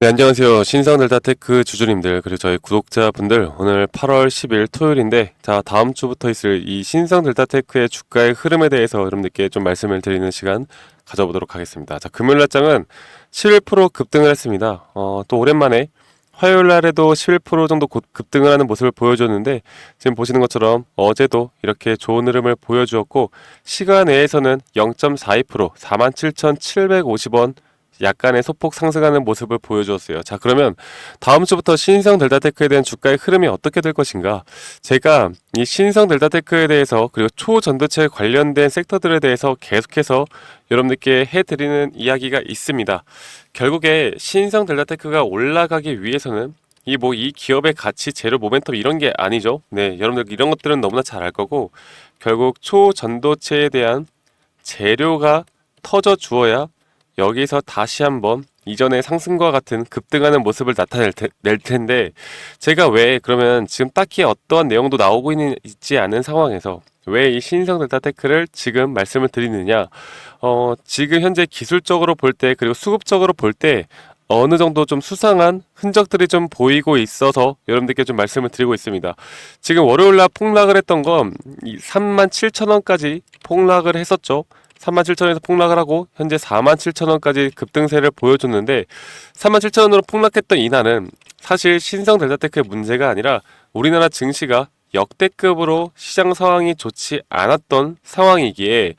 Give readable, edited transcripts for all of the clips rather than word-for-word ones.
네, 안녕하세요. 신성델타테크 주주님들, 그리고 저희 구독자분들, 오늘 8월 10일 토요일인데, 자, 다음 주부터 있을 이 신성델타테크의 주가의 흐름에 대해서 여러분들께 좀 말씀을 드리는 시간 가져보도록 하겠습니다. 자, 금요일 날장은 11% 급등을 했습니다. 또 오랜만에 화요일 날에도 11% 정도 급등을 하는 모습을 보여줬는데, 지금 보시는 것처럼 어제도 이렇게 좋은 흐름을 보여주었고, 시간 내에서는 0.42%, 47,750원, 약간의 소폭 상승하는 모습을 보여주었어요. 자, 그러면 다음 주부터 신성 델타테크에 대한 주가의 흐름이 어떻게 될 것인가? 제가 이 신성 델타테크에 대해서 그리고 초전도체 관련된 섹터들에 대해서 계속해서 여러분들께 해드리는 이야기가 있습니다. 결국에 신성 델타테크가 올라가기 위해서는 이 기업의 가치, 재료, 모멘텀 이런 게 아니죠. 네, 여러분들 이런 것들은 너무나 잘 알 거고, 결국 초전도체에 대한 재료가 터져 주어야 여기서 다시 한번 이전의 상승과 같은 급등하는 모습을 낼 텐데, 제가 왜 그러면 지금 딱히 어떠한 내용도 나오고 있지 않은 상황에서 왜 이 신성 델타테크를 지금 말씀을 드리느냐? 지금 현재 기술적으로 볼 때, 그리고 수급적으로 볼 때 어느 정도 좀 수상한 흔적들이 좀 보이고 있어서 여러분들께 좀 말씀을 드리고 있습니다. 지금 월요일날 폭락을 했던 건 37,000원까지 폭락을 했었죠. 37,000원에서 폭락을 하고 현재 47,000원까지 급등세를 보여줬는데, 47,000원으로 폭락했던 이날은 사실 신성 델타테크의 문제가 아니라 우리나라 증시가 역대급으로 시장 상황이 좋지 않았던 상황이기에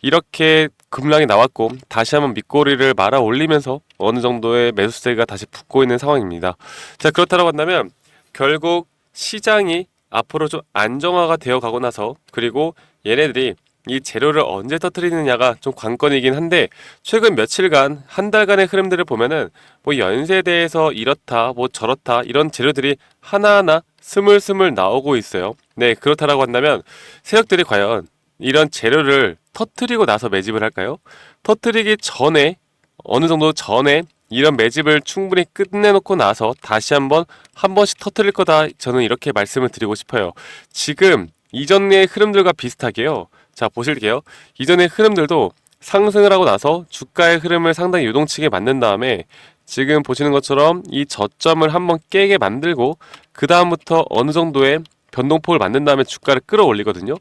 이렇게 급락이 나왔고, 다시 한번 밑꼬리를 말아 올리면서 어느 정도의 매수세가 다시 붙고 있는 상황입니다. 자, 그렇다고 한다면 결국 시장이 앞으로 좀 안정화가 되어 가고 나서, 그리고 얘네들이 이 재료를 언제 터뜨리느냐가 좀 관건이긴 한데, 최근 며칠간 한 달간의 흐름들을 보면은 연세대에서 이렇다 저렇다 이런 재료들이 하나하나 스물스물 나오고 있어요. 네, 그렇다라고 한다면 세력들이 과연 이런 재료를 터뜨리고 나서 매집을 할까요? 터뜨리기 전에, 어느 정도 전에 이런 매집을 충분히 끝내놓고 나서 다시 한 번씩 터뜨릴 거다, 저는 이렇게 말씀을 드리고 싶어요. 지금 이전의 흐름들과 비슷하게요. 자, 보실게요. 이전의 흐름들도 상승을 하고 나서 주가의 흐름을 상당히 요동치게 만든 다음에 지금 보시는 것처럼 이 저점을 한번 깨게 만들고, 그 다음부터 어느 정도의 변동폭을 만든 다음에 주가를 끌어올리거든요.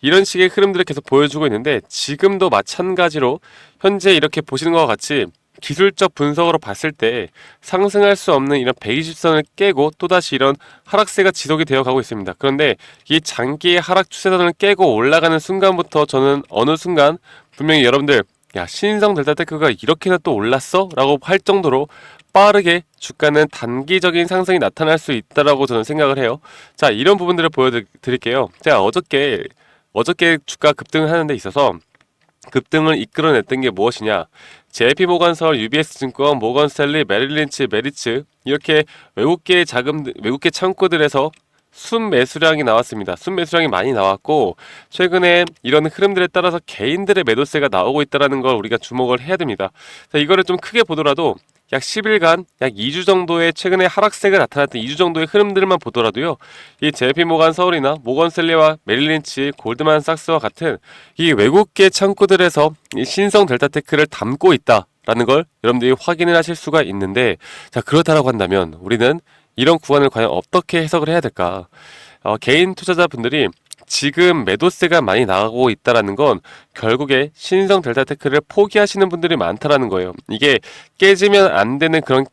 이런 식의 흐름들을 계속 보여주고 있는데, 지금도 마찬가지로 현재 이렇게 보시는 것과 같이 기술적 분석으로 봤을 때 상승할 수 없는 이런 120선을 깨고 또다시 이런 하락세가 지속이 되어 가고 있습니다. 그런데 이 장기의 하락 추세선을 깨고 올라가는 순간부터 저는 어느 순간 분명히 여러분들, 야, 신성 델타테크가 이렇게나 또 올랐어? 라고 할 정도로 빠르게 주가는 단기적인 상승이 나타날 수 있다라고 저는 생각을 해요. 자, 이런 부분들을 보여드릴게요. 제가 어저께 주가 급등을 하는 데 있어서 급등을 이끌어냈던 게 무엇이냐? JP모건설, UBS증권, 모건스탠리, 메릴린치, 메리츠, 이렇게 외국계 창구들에서 순매수량이 나왔습니다. 순매수량이 많이 나왔고, 최근에 이런 흐름들에 따라서 개인들의 매도세가 나오고 있다는 걸 우리가 주목을 해야 됩니다. 자, 이거를 좀 크게 보더라도 약 10일간 약 2주 정도의 최근에 하락세가 나타났던 2주 정도의 흐름들만 보더라도요, 이 JP모건 서울이나 모건스탠리와 메릴린치, 골드만삭스와 같은 이 외국계 창구들에서 이 신성 델타테크를 담고 있다라는 걸 여러분들이 확인을 하실 수가 있는데, 자, 그렇다라고 한다면 우리는 이런 구간을 과연 어떻게 해석을 해야 될까? 개인 투자자분들이 지금 매도세가 많이 나가고 있다라는 건 결국에 신성 델타테크를 포기하시는 분들이 많다라는 거예요. 이게 깨지면 안 되는 그런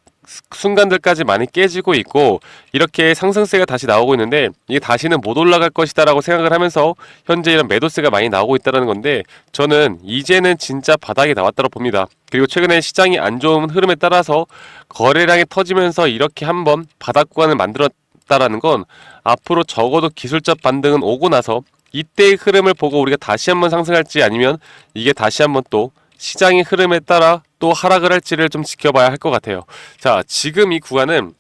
순간들까지 많이 깨지고 있고, 이렇게 상승세가 다시 나오고 있는데 이게 다시는 못 올라갈 것이다 라고 생각을 하면서 현재 이런 매도세가 많이 나오고 있다는 건데, 저는 이제는 진짜 바닥이 나왔다고 봅니다. 그리고 최근에 시장이 안 좋은 흐름에 따라서 거래량이 터지면서 이렇게 한번 바닥 구간을 만들었다라는 건 앞으로 적어도 기술적 반등은 오고 나서 이때의 흐름을 보고 우리가 다시 한번 상승할지, 아니면 이게 다시 한번 또 시장의 흐름에 따라 또 하락을 할지를 좀 지켜봐야 할 것 같아요. 자, 지금 이 구간은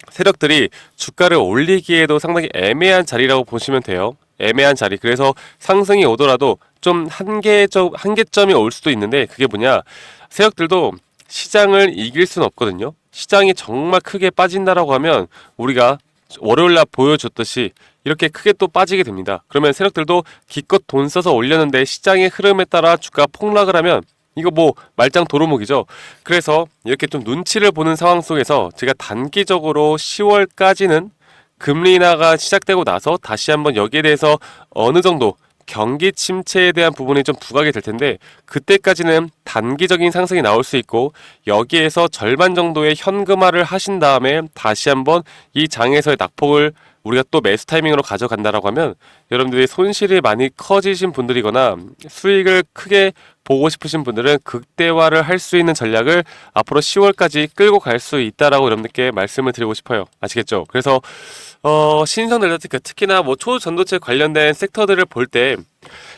세력들이 주가를 올리기에도 상당히 애매한 자리라고 보시면 돼요. 애매한 자리. 그래서 상승이 오더라도 좀 한계점이 올 수도 있는데, 그게 뭐냐? 세력들도 시장을 이길 수는 없거든요. 시장이 정말 크게 빠진다라고 하면 우리가 월요일날 보여줬듯이 이렇게 크게 또 빠지게 됩니다. 그러면 세력들도 기껏 돈 써서 올렸는데 시장의 흐름에 따라 주가 폭락을 하면 이거 뭐 말짱 도루묵이죠. 그래서 이렇게 좀 눈치를 보는 상황 속에서 제가 단기적으로 10월까지는 금리 인하가 시작되고 나서 다시 한번 여기에 대해서 어느 정도 경기 침체에 대한 부분이 좀 부각이 될 텐데, 그때까지는 단기적인 상승이 나올 수 있고 여기에서 절반 정도의 현금화를 하신 다음에 다시 한번 이 장에서의 낙폭을 우리가 또 매수 타이밍으로 가져간다라고 하면, 여러분들이 손실이 많이 커지신 분들이거나 수익을 크게 보고 싶으신 분들은 극대화를 할 수 있는 전략을 앞으로 10월까지 끌고 갈 수 있다라고 여러분들께 말씀을 드리고 싶어요. 아시겠죠? 그래서 신성 델타테크, 특히나 뭐 초전도체 관련된 섹터들을 볼 때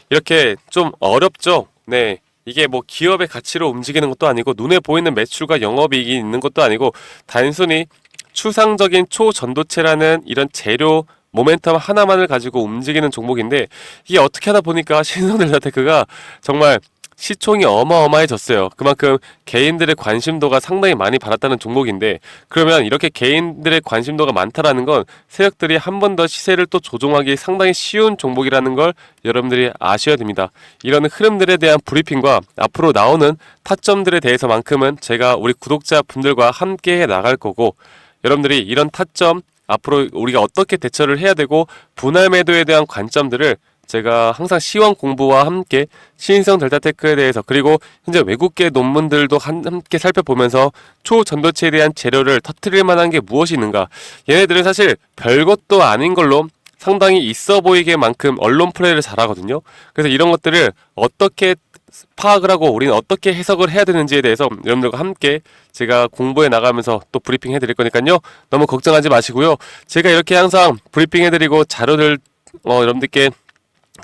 이렇게 좀 어렵죠. 네. 이게 뭐 기업의 가치로 움직이는 것도 아니고 눈에 보이는 매출과 영업이익이 있는 것도 아니고 단순히 추상적인 초전도체라는 이런 재료 모멘텀 하나만을 가지고 움직이는 종목인데, 이게 어떻게 하다 보니까 신성델타테크가 정말 시총이 어마어마해졌어요. 그만큼 개인들의 관심도가 상당히 많이 받았다는 종목인데, 그러면 이렇게 개인들의 관심도가 많다라는 건 세력들이 한 번 더 시세를 또 조종하기 상당히 쉬운 종목이라는 걸 여러분들이 아셔야 됩니다. 이런 흐름들에 대한 브리핑과 앞으로 나오는 타점들에 대해서만큼은 제가 우리 구독자분들과 함께 해 나갈 거고, 여러분들이 이런 타점, 앞으로 우리가 어떻게 대처를 해야 되고 분할 매도에 대한 관점들을 제가 항상 시황 공부와 함께 신성 델타테크에 대해서, 그리고 현재 외국계 논문들도 함께 살펴보면서 초전도체에 대한 재료를 터뜨릴 만한 게 무엇이 있는가, 얘네들은 사실 별것도 아닌 걸로 상당히 있어 보이게 만큼 언론 플레이를 잘하거든요. 그래서 이런 것들을 어떻게 파악을 하고 우리는 어떻게 해석을 해야 되는지에 대해서 여러분들과 함께 제가 공부해 나가면서 또 브리핑 해드릴 거니까요, 너무 걱정하지 마시고요. 제가 이렇게 항상 브리핑 해드리고 자료를 여러분들께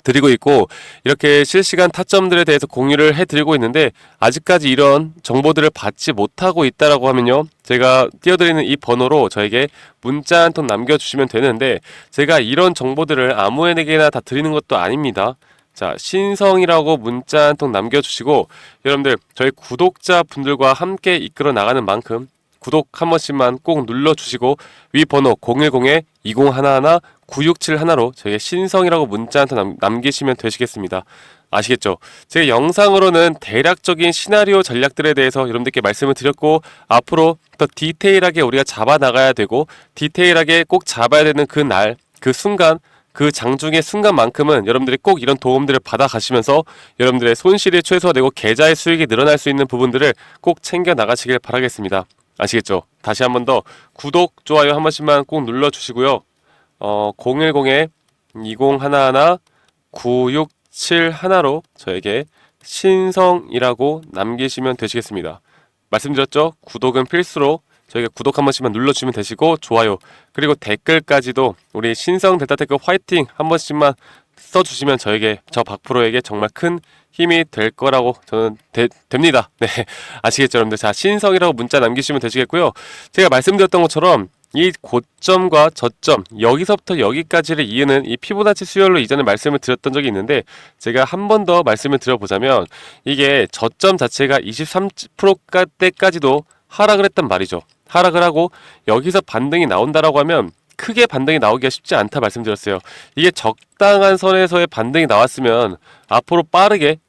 드리고 있고, 이렇게 실시간 타점들에 대해서 공유를 해드리고 있는데, 아직까지 이런 정보들을 받지 못하고 있다라고 하면요, 제가 띄워드리는 이 번호로 저에게 문자 한 통 남겨주시면 되는데, 제가 이런 정보들을 아무에게나 다 드리는 것도 아닙니다. 자, 신성이라고 문자 한 통 남겨주시고, 여러분들 저희 구독자분들과 함께 이끌어 나가는 만큼 구독 한 번씩만 꼭 눌러주시고, 위 번호 010-2011-9671로 저희 신성이라고 문자 한 통 남기시면 되시겠습니다. 아시겠죠? 제가 영상으로는 대략적인 시나리오 전략들에 대해서 여러분들께 말씀을 드렸고, 앞으로 더 디테일하게 우리가 잡아 나가야 되고, 디테일하게 꼭 잡아야 되는 그 날, 그 순간, 그 장중의 순간만큼은 여러분들이 꼭 이런 도움들을 받아 가시면서 여러분들의 손실이 최소화되고 계좌의 수익이 늘어날 수 있는 부분들을 꼭 챙겨 나가시길 바라겠습니다. 아시겠죠? 다시 한 번 더 구독, 좋아요 한 번씩만 꼭 눌러주시고요. 010-2011-9671로 저에게 신성이라고 남기시면 되시겠습니다. 말씀드렸죠? 구독은 필수로 저에게 구독 한 번씩만 눌러주시면 되시고, 좋아요 그리고 댓글까지도 우리 신성 델타테크 화이팅 한 번씩만 써주시면 저 박프로에게 정말 큰 힘이 될 거라고 저는 됩니다. 네, 아시겠죠 여러분들? 자, 신성이라고 문자 남기시면 되시겠고요. 제가 말씀드렸던 것처럼 이 고점과 저점, 여기서부터 여기까지를 이으는 이 피보나치 수열로 이전에 말씀을 드렸던 적이 있는데, 제가 한 번 더 말씀을 드려보자면, 이게 저점 자체가 23%대까지도 하락을 했단 말이죠. 하락을 하고 여기서 반등이 나온다라고 하면 크게 반등이 나오기가 쉽지 않다 말씀드렸어요. 이게 적당한 선에서의 반등이 나왔으면 앞으로 빠르게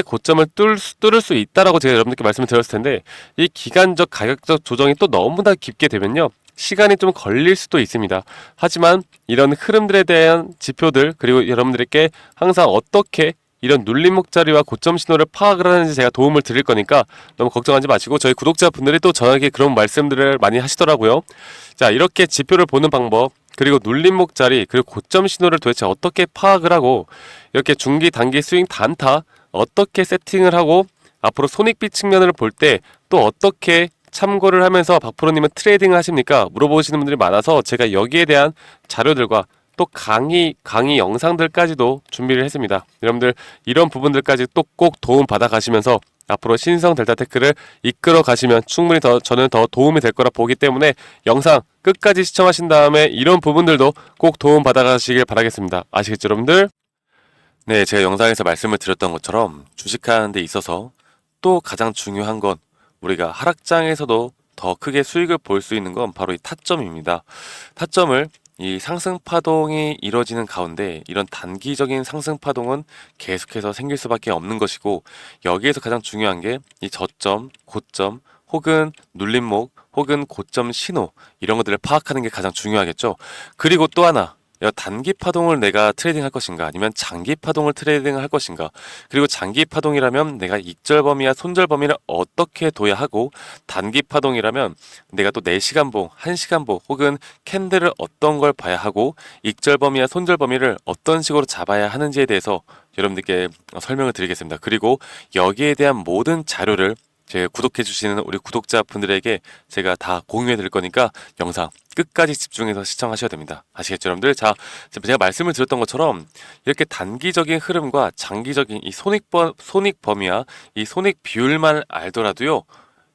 고점을 뚫을 수 있다라고 제가 여러분들께 말씀을 드렸을 텐데, 이 기간적 가격적 조정이 또 너무나 깊게 되면요, 시간이 좀 걸릴 수도 있습니다. 하지만 이런 흐름들에 대한 지표들, 그리고 여러분들께 항상 어떻게 이런 눌림목 자리와 고점 신호를 파악을 하는지 제가 도움을 드릴 거니까 너무 걱정하지 마시고, 저희 구독자분들이 또 저에게 그런 말씀들을 많이 하시더라고요. 자, 이렇게 지표를 보는 방법, 그리고 눌림목 자리, 그리고 고점 신호를 도대체 어떻게 파악을 하고, 이렇게 중기 단기 스윙 단타 어떻게 세팅을 하고, 앞으로 손익비 측면을 볼 때 또 어떻게 참고를 하면서 박프로님은 트레이딩을 하십니까? 물어보시는 분들이 많아서 제가 여기에 대한 자료들과 또 강의 영상들까지도 준비를 했습니다. 여러분들 이런 부분들까지 또 꼭 도움 받아 가시면서 앞으로 신성 델타테크를 이끌어 가시면 충분히 저는 더 도움이 될 거라 보기 때문에, 영상 끝까지 시청하신 다음에 이런 부분들도 꼭 도움 받아 가시길 바라겠습니다. 아시겠죠 여러분들? 네, 제가 영상에서 말씀을 드렸던 것처럼 주식하는 데 있어서 또 가장 중요한 건, 우리가 하락장에서도 더 크게 수익을 볼 수 있는 건 바로 이 타점입니다. 타점을 이 상승 파동이 이뤄지는 가운데 이런 단기적인 상승 파동은 계속해서 생길 수밖에 없는 것이고, 여기에서 가장 중요한 게 이 저점, 고점, 혹은 눌림목, 혹은 고점 신호, 이런 것들을 파악하는 게 가장 중요하겠죠. 그리고 또 하나, 단기 파동을 내가 트레이딩 할 것인가, 아니면 장기 파동을 트레이딩 할 것인가. 그리고 장기 파동이라면 내가 익절 범위와 손절 범위를 어떻게 둬야 하고, 단기 파동이라면 내가 또 4시간 보, 1시간 보, 혹은 캔들을 어떤 걸 봐야 하고, 익절 범위와 손절 범위를 어떤 식으로 잡아야 하는지에 대해서 여러분들께 설명을 드리겠습니다. 그리고 여기에 대한 모든 자료를 제 구독해 주시는 우리 구독자분들에게 제가 다 공유해 드릴 거니까 영상 끝까지 집중해서 시청하셔야 됩니다. 아시겠죠, 여러분들? 자, 제가 말씀을 드렸던 것처럼 이렇게 단기적인 흐름과 장기적인 이 손익 범위와 이 손익 비율만 알더라도요,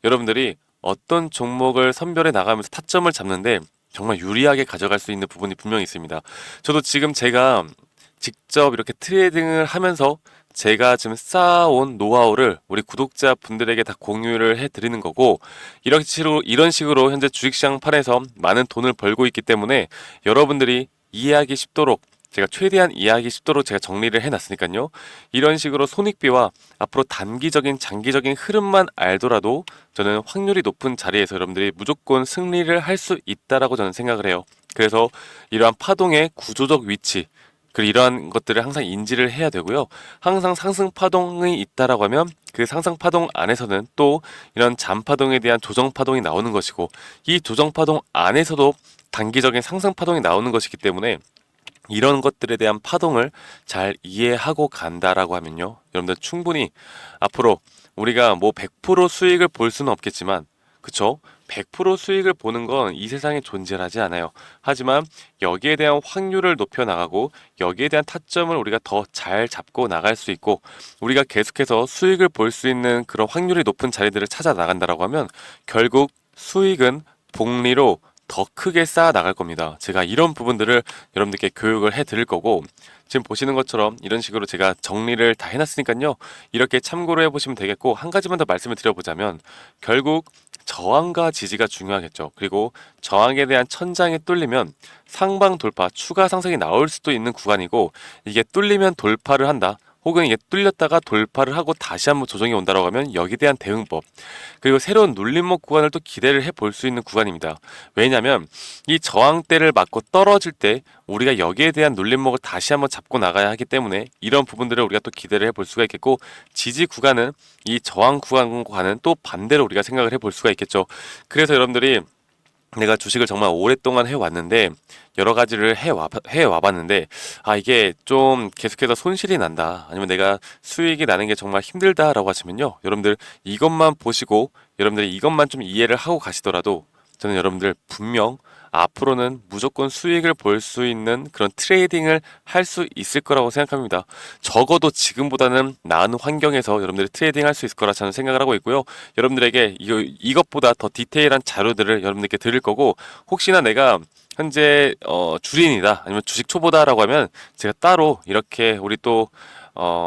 여러분들이 어떤 종목을 선별해 나가면서 타점을 잡는데 정말 유리하게 가져갈 수 있는 부분이 분명히 있습니다. 저도 지금 제가 직접 이렇게 트레이딩을 하면서 제가 지금 쌓아온 노하우를 우리 구독자분들에게 다 공유를 해드리는 거고, 이런 식으로 현재 주식시장 판에서 많은 돈을 벌고 있기 때문에 여러분들이 이해하기 쉽도록, 제가 최대한 이해하기 쉽도록 제가 정리를 해놨으니까요. 이런 식으로 손익비와 앞으로 단기적인 장기적인 흐름만 알더라도 저는 확률이 높은 자리에서 여러분들이 무조건 승리를 할 수 있다라고 저는 생각을 해요. 그래서 이러한 파동의 구조적 위치, 그리고 이러한 것들을 항상 인지를 해야 되고요. 항상 상승 파동이 있다라고 하면 그 상승 파동 안에서는 또 이런 잠 파동에 대한 조정 파동이 나오는 것이고, 이 조정 파동 안에서도 단기적인 상승 파동이 나오는 것이기 때문에 이런 것들에 대한 파동을 잘 이해하고 간다라고 하면요, 여러분들 충분히 앞으로 우리가 뭐 100% 수익을 볼 수는 없겠지만, 그쵸? 100% 수익을 보는 건 이 세상에 존재하지 않아요. 하지만 여기에 대한 확률을 높여 나가고, 여기에 대한 타점을 우리가 더 잘 잡고 나갈 수 있고, 우리가 계속해서 수익을 볼 수 있는 그런 확률이 높은 자리들을 찾아 나간다라고 하면 결국 수익은 복리로 더 크게 쌓아 나갈 겁니다. 제가 이런 부분들을 여러분들께 교육을 해 드릴 거고, 지금 보시는 것처럼 이런 식으로 제가 정리를 다 해놨으니까요, 이렇게 참고로 해보시면 되겠고, 한 가지만 더 말씀을 드려보자면 결국 저항과 지지가 중요하겠죠. 그리고 저항에 대한 천장이 뚫리면 상방 돌파, 추가 상승이 나올 수도 있는 구간이고, 이게 뚫리면 돌파를 한다, 혹은 이게 뚫렸다가 돌파를 하고 다시 한번 조정이 온다라고 하면 여기에 대한 대응법, 그리고 새로운 눌림목 구간을 또 기대를 해볼 수 있는 구간입니다. 왜냐하면 이 저항대를 맞고 떨어질 때 우리가 여기에 대한 눌림목을 다시 한번 잡고 나가야 하기 때문에 이런 부분들을 우리가 또 기대를 해볼 수가 있겠고, 지지 구간은 이 저항 구간과는 또 반대로 우리가 생각을 해볼 수가 있겠죠. 그래서 여러분들이 내가 주식을 정말 오랫동안 해왔는데, 여러 가지를 해와봤는데, 이게 좀 계속해서 손실이 난다, 아니면 내가 수익이 나는 게 정말 힘들다라고 하시면요, 여러분들 이것만 보시고 여러분들이 이것만 좀 이해를 하고 가시더라도 저는 여러분들 분명 앞으로는 무조건 수익을 볼 수 있는 그런 트레이딩을 할 수 있을 거라고 생각합니다. 적어도 지금보다는 나은 환경에서 여러분들이 트레이딩 할 수 있을 거라 저는 생각을 하고 있고요. 여러분들에게 이것보다 더 디테일한 자료들을 여러분들께 드릴 거고, 혹시나 내가 현재 주린이다, 아니면 주식 초보다라고 하면 제가 따로 이렇게 우리 또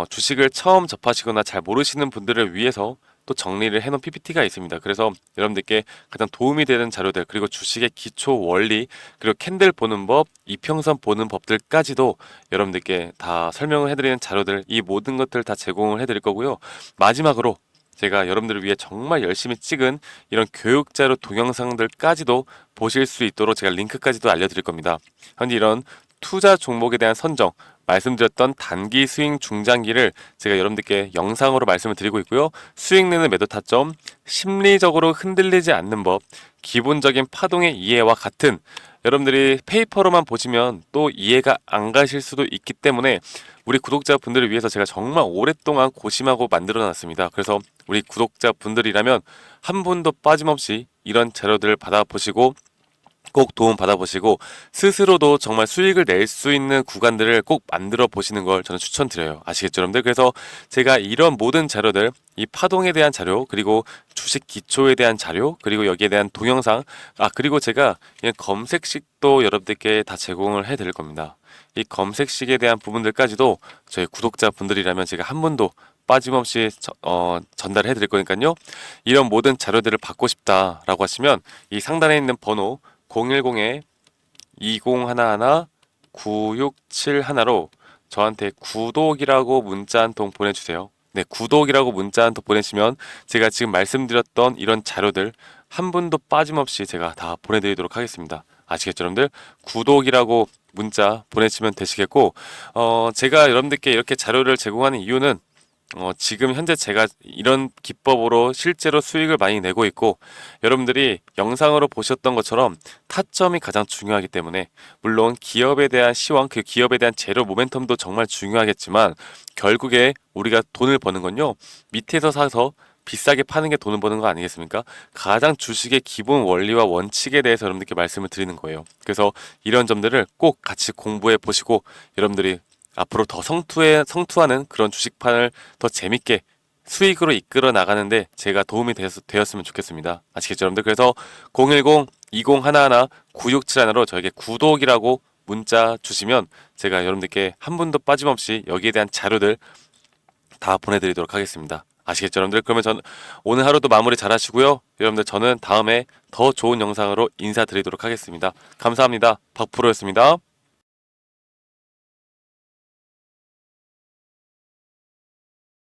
주식을 처음 접하시거나 잘 모르시는 분들을 위해서 또 정리를 해놓은 PPT가 있습니다. 그래서 여러분들께 가장 도움이 되는 자료들, 그리고 주식의 기초 원리, 그리고 캔들 보는 법, 이평선 보는 법들까지도 여러분들께 다 설명을 해드리는 자료들, 이 모든 것들 다 제공을 해드릴 거고요. 마지막으로 제가 여러분들을 위해 정말 열심히 찍은 이런 교육 자료 동영상들까지도 보실 수 있도록 제가 링크까지도 알려드릴 겁니다. 현재 이런 투자 종목에 대한 선정, 말씀드렸던 단기 스윙 중장기를 제가 여러분들께 영상으로 말씀을 드리고 있고요. 수익 내는 매도 타점, 심리적으로 흔들리지 않는 법, 기본적인 파동의 이해와 같은, 여러분들이 페이퍼로만 보시면 또 이해가 안 가실 수도 있기 때문에 우리 구독자분들을 위해서 제가 정말 오랫동안 고심하고 만들어 놨습니다. 그래서 우리 구독자분들이라면 한 분도 빠짐없이 이런 자료들을 받아보시고, 꼭 도움 받아보시고 스스로도 정말 수익을 낼 수 있는 구간들을 꼭 만들어 보시는 걸 저는 추천드려요. 아시겠죠, 여러분들? 그래서 제가 이런 모든 자료들, 이 파동에 대한 자료, 그리고 주식 기초에 대한 자료, 그리고 여기에 대한 동영상, 그리고 제가 그냥 검색식도 여러분들께 다 제공을 해 드릴 겁니다. 이 검색식에 대한 부분들까지도 저희 구독자분들이라면 제가 한 번도 빠짐없이 전달해 드릴 거니까요. 이런 모든 자료들을 받고 싶다라고 하시면 이 상단에 있는 번호 010에 2011-9671로 저한테 구독이라고 문자 한 통 보내주세요. 네, 구독이라고 문자 한 통 보내시면 제가 지금 말씀드렸던 이런 자료들 한 분도 빠짐없이 제가 다 보내드리도록 하겠습니다. 아시겠죠, 여러분들? 구독이라고 문자 보내시면 되시겠고, 제가 여러분들께 이렇게 자료를 제공하는 이유는 지금 현재 제가 이런 기법으로 실제로 수익을 많이 내고 있고, 여러분들이 영상으로 보셨던 것처럼 타점이 가장 중요하기 때문에, 물론 기업에 대한 시황, 그 기업에 대한 재료 모멘텀도 정말 중요하겠지만, 결국에 우리가 돈을 버는 건요, 밑에서 사서 비싸게 파는 게 돈을 버는 거 아니겠습니까? 가장 주식의 기본 원리와 원칙에 대해서 여러분들께 말씀을 드리는 거예요. 그래서 이런 점들을 꼭 같이 공부해 보시고, 여러분들이 앞으로 더 성투하는 그런 주식판을 더 재밌게 수익으로 이끌어 나가는데 제가 도움이 되었으면 좋겠습니다. 아시겠죠, 여러분들? 그래서 010-2011-9671로 저에게 구독이라고 문자 주시면 제가 여러분들께 한 분도 빠짐없이 여기에 대한 자료들 다 보내드리도록 하겠습니다. 아시겠죠, 여러분들? 그러면 저는 오늘 하루도 마무리 잘 하시고요. 여러분들, 저는 다음에 더 좋은 영상으로 인사드리도록 하겠습니다. 감사합니다. 박프로였습니다.